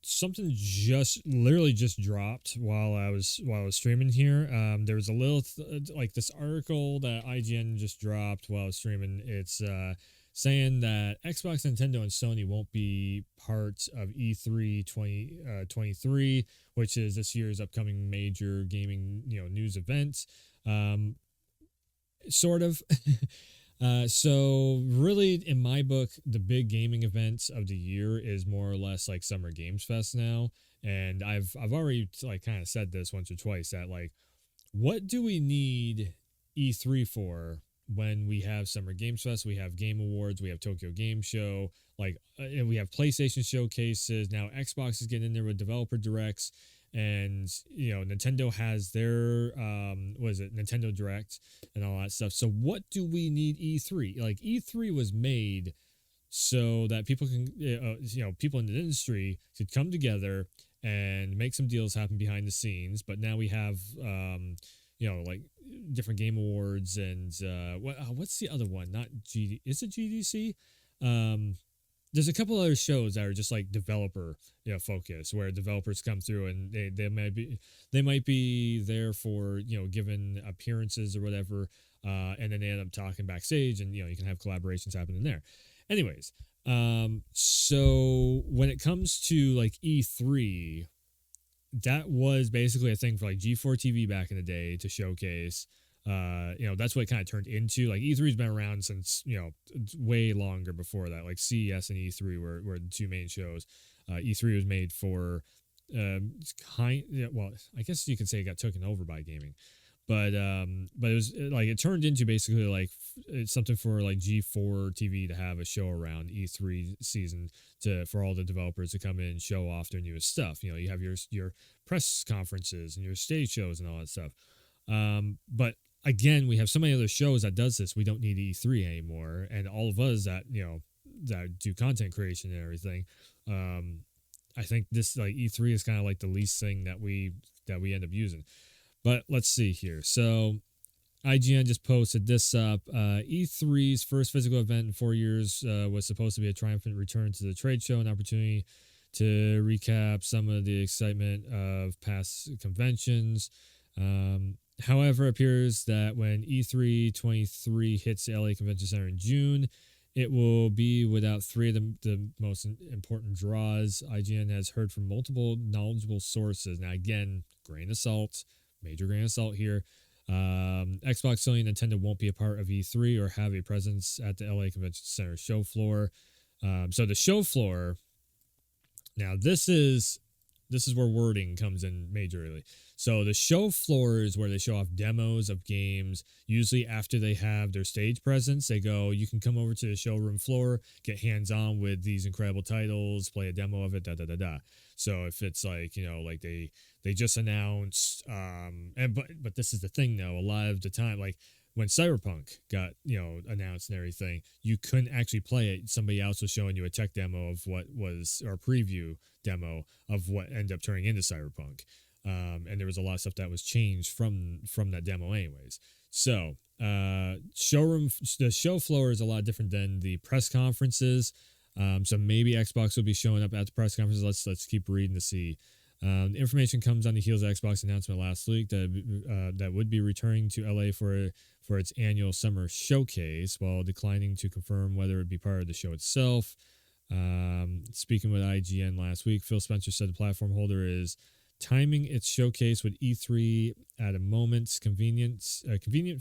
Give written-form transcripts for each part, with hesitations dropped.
something just literally just dropped while I was streaming here. There was a little like this article that IGN just dropped while I was streaming. It's saying that Xbox, Nintendo, and Sony won't be part of E3 2023, which is this year's upcoming major gaming news event. Sort of. So really, in my book, the big gaming events of the year is more or less like Summer Games Fest now. And I've already like kind of said this once or twice that like, what do we need E3 for when we have Summer Games Fest, we have Game Awards, we have Tokyo Game Show, like, and we have PlayStation showcases. Now Xbox is getting in there with developer directs, and Nintendo has their what is it, Nintendo Direct and all that stuff. So what do we need E3? Like, E3 was made so that people can people in the industry could come together and make some deals happen behind the scenes. But now we have like different game awards and what's the other one? Not GD, is it GDC? There's a couple other shows that are just like developer focus, where developers come through and they might be there for given appearances or whatever, and then they end up talking backstage, and you can have collaborations happening there. Anyways, so when it comes to like E3, that was basically a thing for like G4 TV back in the day to showcase. That's what it kind of turned into. Like, E3's been around since way longer before that. Like CES and E3 were the two main shows. E3 was made for well, I guess you could say it got taken over by gaming, but it was like it turned into basically like it's something for like G4 TV to have a show around E3 season for all the developers to come in and show off their newest stuff. You have your press conferences and your stage shows and all that stuff. But again, we have so many other shows that does this. We don't need E3 anymore, and all of us that that do content creation and everything. I think this like E3 is kind of like the least thing that we end up using. But let's see here. So IGN just posted this up. E3's first physical event in 4 years was supposed to be a triumphant return to the trade show, an opportunity to recap some of the excitement of past conventions. However, it appears that when E3 23 hits the LA Convention Center in June, it will be without three of the most important draws. IGN has heard from multiple knowledgeable sources. Now, again, grain of salt, major grain of salt here. Xbox, Sony, and Nintendo won't be a part of E3 or have a presence at the LA Convention Center show floor. So the show floor, now this is where wording comes in majorly. So the show floor is where they show off demos of games. Usually after they have their stage presence, they go, you can come over to the showroom floor, get hands-on with these incredible titles, play a demo of it, da-da-da-da. So if it's like, like they just announced, but this is the thing though, a lot of the time, like when Cyberpunk got, announced and everything, you couldn't actually play it. Somebody else was showing you a tech demo of what was, or a preview demo of what ended up turning into Cyberpunk. And there was a lot of stuff that was changed from that demo anyways. So, the show floor is a lot different than the press conferences. So maybe Xbox will be showing up at the press conferences. Let's keep reading to see. The information comes on the heels of Xbox announcement last week that would be returning to LA for its annual summer showcase, while declining to confirm whether it would be part of the show itself. Speaking with IGN last week, Phil Spencer said the platform holder is timing its showcase with E3 at a moment's convenient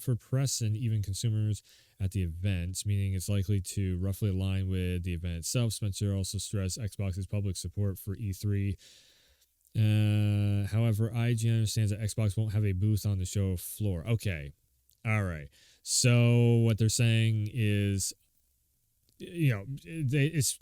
for press and even consumers at the event, meaning it's likely to roughly align with the event itself. Spencer also stressed Xbox's public support for E3. However, IGN understands that Xbox won't have a booth on the show floor. Okay. All right. So what they're saying is, it's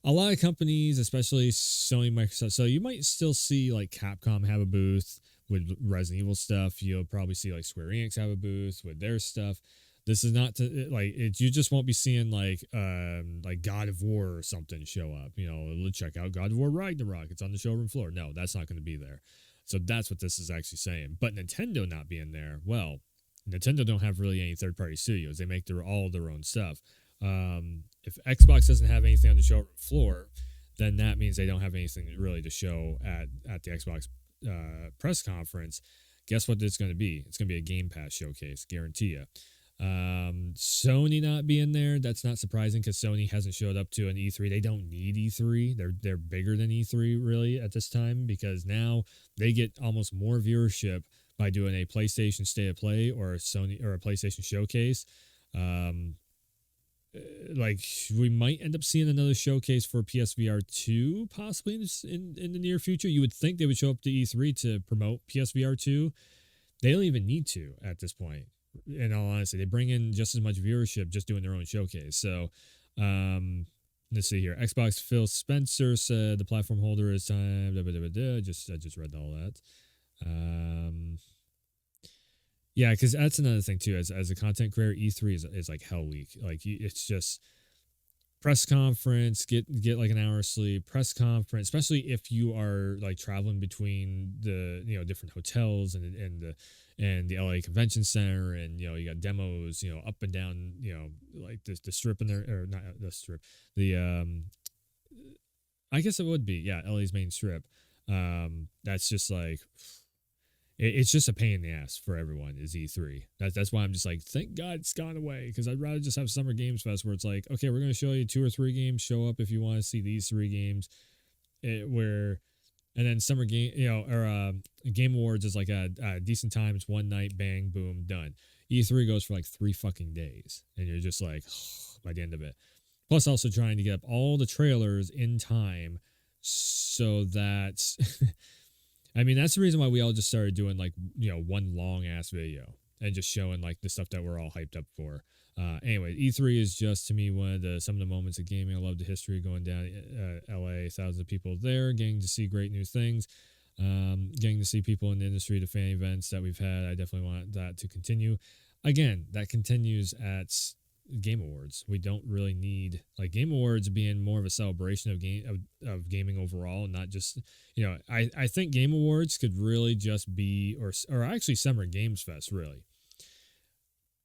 a lot of companies, especially Sony, Microsoft. So you might still see like Capcom have a booth with Resident Evil stuff. You'll probably see like Square Enix have a booth with their stuff. This is not to like it. You just won't be seeing like God of War or something show up. Check out God of War Ragnarok. It's on the showroom floor. No, that's not going to be there. So that's what this is actually saying. But Nintendo not being there, well, Nintendo don't have really any third-party studios. They make all their own stuff. If Xbox doesn't have anything on the showroom floor, then that means they don't have anything really to show at the Xbox press conference. Guess what it's going to be? It's going to be a Game Pass showcase, guarantee you. Sony not being there, that's not surprising because Sony hasn't showed up to an E3. They don't need E3. They're bigger than E3 really at this time, because now they get almost more viewership by doing a PlayStation State of Play or a Sony or a PlayStation Showcase. Um, like we might end up seeing another showcase for PSVR 2 possibly in the near future. You would think they would show up to E3 to promote PSVR 2. They don't even need to at this point. In all honesty, they bring in just as much viewership just doing their own showcase. So, let's see here. Xbox Phil Spencer said the platform holder is time. I just read all that. Yeah, because that's another thing too. As a content creator, E3 is like hell week. Like it's just press conference, get like an hour of sleep, press conference, especially if you are like traveling between the different hotels and the LA Convention Center, and you got demos up and down like the strip in there, or not the strip, the I guess it would be, yeah, LA's main strip. That's just like it's just a pain in the ass for everyone is E3. That's why I'm just like, thank God it's gone away, because I'd rather just have Summer Games Fest where it's like, okay, we're going to show you 2 or 3 games. Show up if you want to see these 3 games. And then Summer Game, or Game Awards is like a decent time. It's one night, bang, boom, done. E3 goes for like 3 fucking days, and you're just like, by the end of it. Plus, also trying to get up all the trailers in time so that. I mean, that's the reason why we all just started doing like, one long ass video and just showing like the stuff that we're all hyped up for. Anyway, E3 is just to me one of some of the moments of gaming. I love the history going down LA, thousands of people there, getting to see great new things, getting to see people in the industry, the fan events that we've had. I definitely want that to continue. Again, that continues at Game Awards. We don't really need like Game Awards being more of a celebration of gaming overall, not just I think Game Awards could really just be or actually Summer Games Fest really.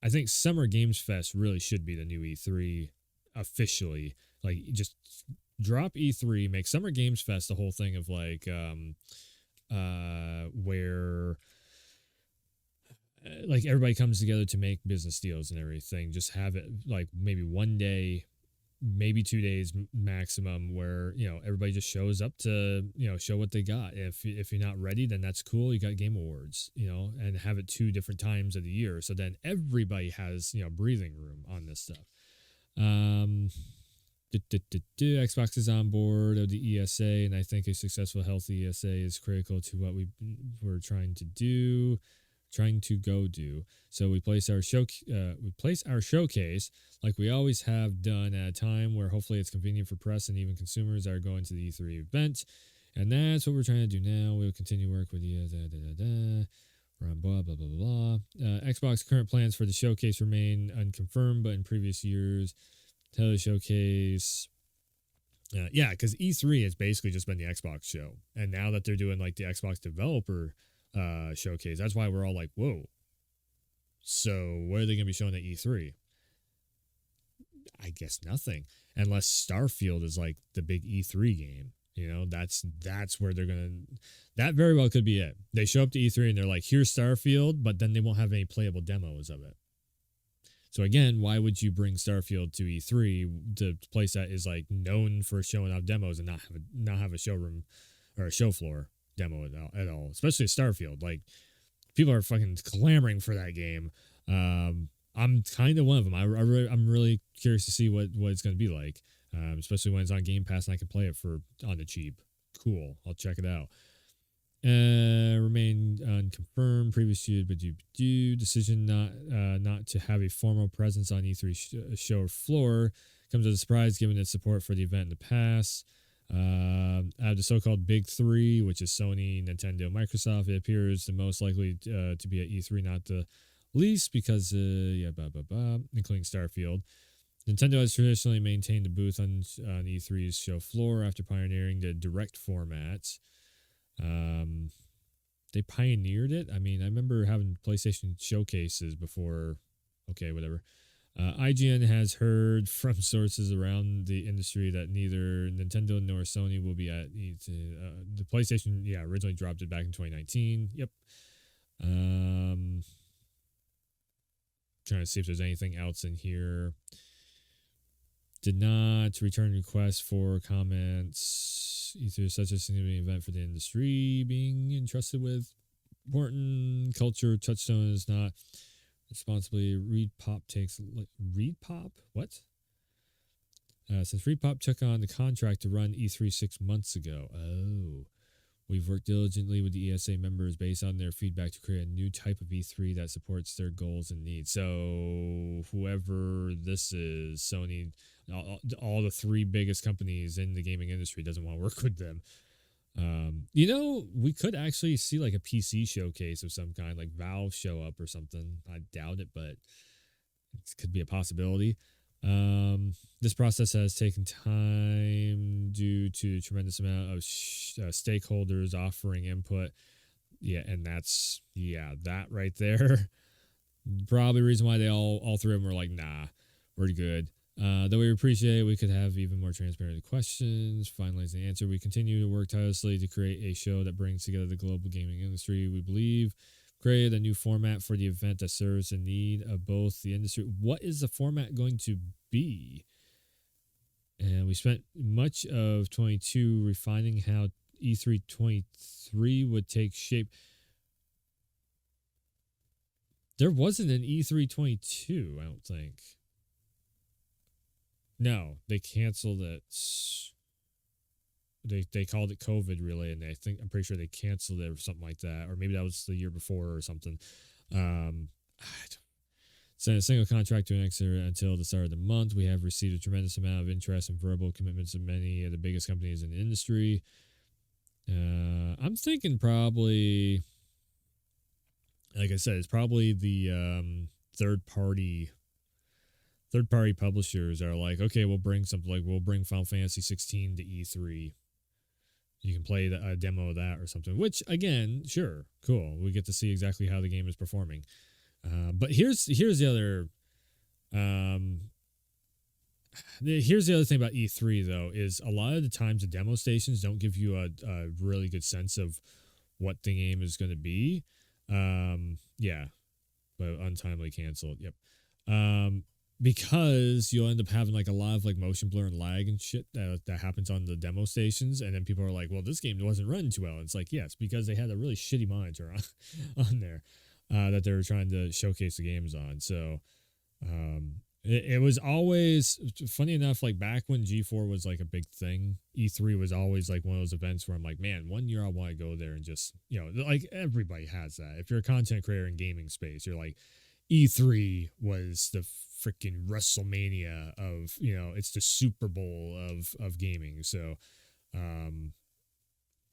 I think Summer Games Fest really should be the new E3 officially. Like just drop E3, make Summer Games Fest the whole thing of like where like everybody comes together to make business deals and everything. Just have it like maybe one day, maybe 2 days maximum, where everybody just shows up to show what they got. If you're not ready, then that's cool. You got Game Awards, and have it 2 different times of the year, so then everybody has breathing room on this stuff. Xbox is on board of the ESA, and I think a successful, healthy ESA is critical to what we're trying to do. So we place our showcase like we always have done at a time where hopefully it's convenient for press and even consumers that are going to the E3 event, and that's what we're trying to do now. We'll continue work with you. We're on blah blah blah blah. Xbox current plans for the showcase remain unconfirmed, but in previous years, tele showcase. Yeah, because E3 has basically just been the Xbox show, and now that they're doing like the Xbox developer showcase, that's why we're all like, whoa, so what are they gonna be showing at E3? I guess nothing, unless Starfield is like the big E3 game. That's where they're gonna, that very well could be it. They show up to E3 and they're like, here's Starfield, but then they won't have any playable demos of it. So again, why would you bring Starfield to E3, the place that is like known for showing off demos, and not have a showroom or a show floor demo at all, especially Starfield? Like, people are fucking clamoring for that game. I'm kind of one of them. I'm really curious to see what it's going to be like, especially when it's on Game Pass and I can play it on the cheap. Cool, I'll check it out. Remain unconfirmed. Previous year, but decision not to have a formal presence on E3 show floor comes as a surprise given its support for the event in the past. Out of the so-called Big Three, which is Sony, Nintendo, Microsoft, it appears the most likely to be at E3, not the least, because including Starfield. Nintendo has traditionally maintained a booth on E3's show floor after pioneering the direct format. They pioneered it. I mean, I remember having PlayStation showcases before. Okay, whatever. IGN has heard from sources around the industry that neither Nintendo nor Sony will be at the PlayStation. Yeah, originally dropped it back in 2019. Yep. Trying to see if there's anything else in here. Did not return requests for comments. Either such a significant event for the industry being entrusted with important culture touchstone is not responsibly. Reed Pop takes Reed Pop? What? Since Reed Pop took on the contract to run E3 6 months ago. Oh. We've worked diligently with the ESA members based on their feedback to create a new type of E3 that supports their goals and needs. So, whoever this is, Sony, all the three biggest companies in the gaming industry doesn't want to work with them. We could actually see like a PC showcase of some kind, like Valve show up or something. I doubt it, but it could be a possibility. This process has taken time due to a tremendous amount of stakeholders offering input. Yeah, and that's that right there. Probably the reason why they all three of them were like, nah, we're good. Though we appreciate we could have even more transparent questions, finalize the answer. We continue to work tirelessly to create a show that brings together the global gaming industry. We believe create a new format for the event that serves the need of both the industry. What is the format going to be? And we spent much of 22 refining how E3 23 would take shape. There wasn't an E3 22, I don't think. No, they canceled it. They called it COVID related, and I'm pretty sure they canceled it or something like that, or maybe that was the year before or something. Sent a single contract to an exeter until the start of the month. We have received a tremendous amount of interest and verbal commitments of many of the biggest companies in the industry. I'm thinking probably, like I said, it's probably the third party publishers are like, okay, we'll bring something like we'll bring Final Fantasy 16 to E3. You can play a demo of that or something, which again, sure, cool. We get to see exactly how the game is performing. But here's the other here's the other thing about E3 though, is a lot of the times the demo stations don't give you a really good sense of what the game is going to be. Yeah, but untimely canceled. Yep. Because you'll end up having like a lot of like motion blur and lag and shit that happens on the demo stations, and then people are like, well, this game wasn't running too well. And it's like, yes, because they had a really shitty monitor on there that they were trying to showcase the games on. So it was always funny enough, like back when G4 was like a big thing, E3 was always like one of those events where I'm like, man, one year I want to go there and just, like everybody has that. If you're a content creator in gaming space, you're like, E3 was the freaking WrestleMania of, it's the Super Bowl of gaming. So,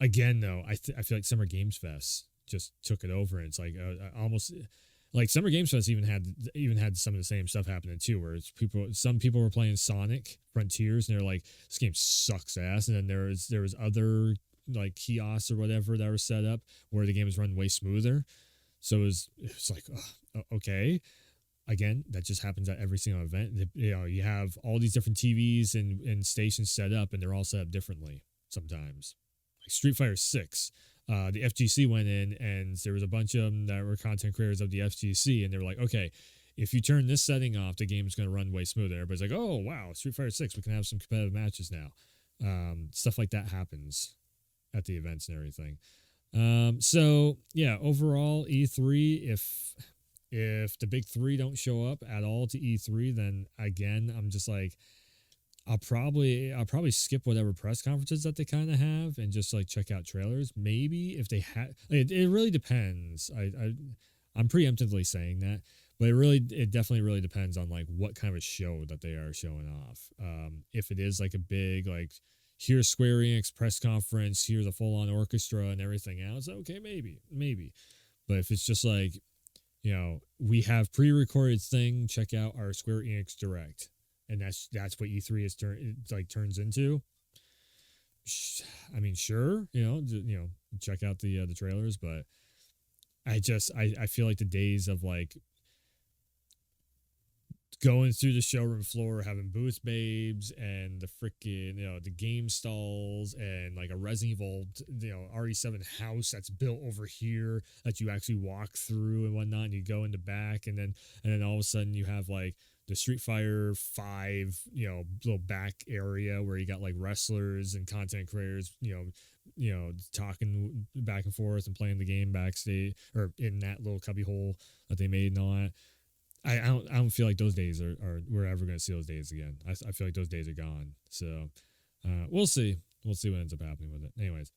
again, though, I feel like Summer Games Fest just took it over, and it's like almost like Summer Games Fest even had some of the same stuff happening too, where it's some people were playing Sonic Frontiers and they're like, this game sucks ass, and then there was other like kiosks or whatever that were set up where the game was running way smoother. So it was like, okay. Again, that just happens at every single event. You have all these different TVs and stations set up, and they're all set up differently sometimes. Like Street Fighter 6, the FGC went in, and there was a bunch of them that were content creators of the FGC, and they were like, okay, if you turn this setting off, the game's going to run way smoother. Everybody's like, oh, wow, Street Fighter 6, we can have some competitive matches now. Stuff like that happens at the events and everything. So yeah, overall E3, if the big three don't show up at all to E3, then again, I'm just like, I'll probably skip whatever press conferences that they kind of have and just like check out trailers. Maybe if they had, it really depends. I'm preemptively saying that, but it definitely really depends on like what kind of a show that they are showing off. If it is like a big like, here's Square Enix press conference, here's a full-on orchestra and everything else, okay, maybe. But if it's just like, we have pre-recorded thing, check out our Square Enix Direct, and that's what E3 turns into. I mean, sure, check out the trailers, but I feel like the days of like going through the showroom floor, having booth babes and the freaking, the game stalls and like a Resident Evil, RE7 house that's built over here that you actually walk through and whatnot. And you go in the back, and then all of a sudden you have like the Street Fighter 5, little back area where you got like wrestlers and content creators, talking back and forth and playing the game backstage or in that little cubby hole that they made and all that. I don't feel like those days are we're ever going to see those days again. I feel like those days are gone. So we'll see. We'll see what ends up happening with it. Anyways,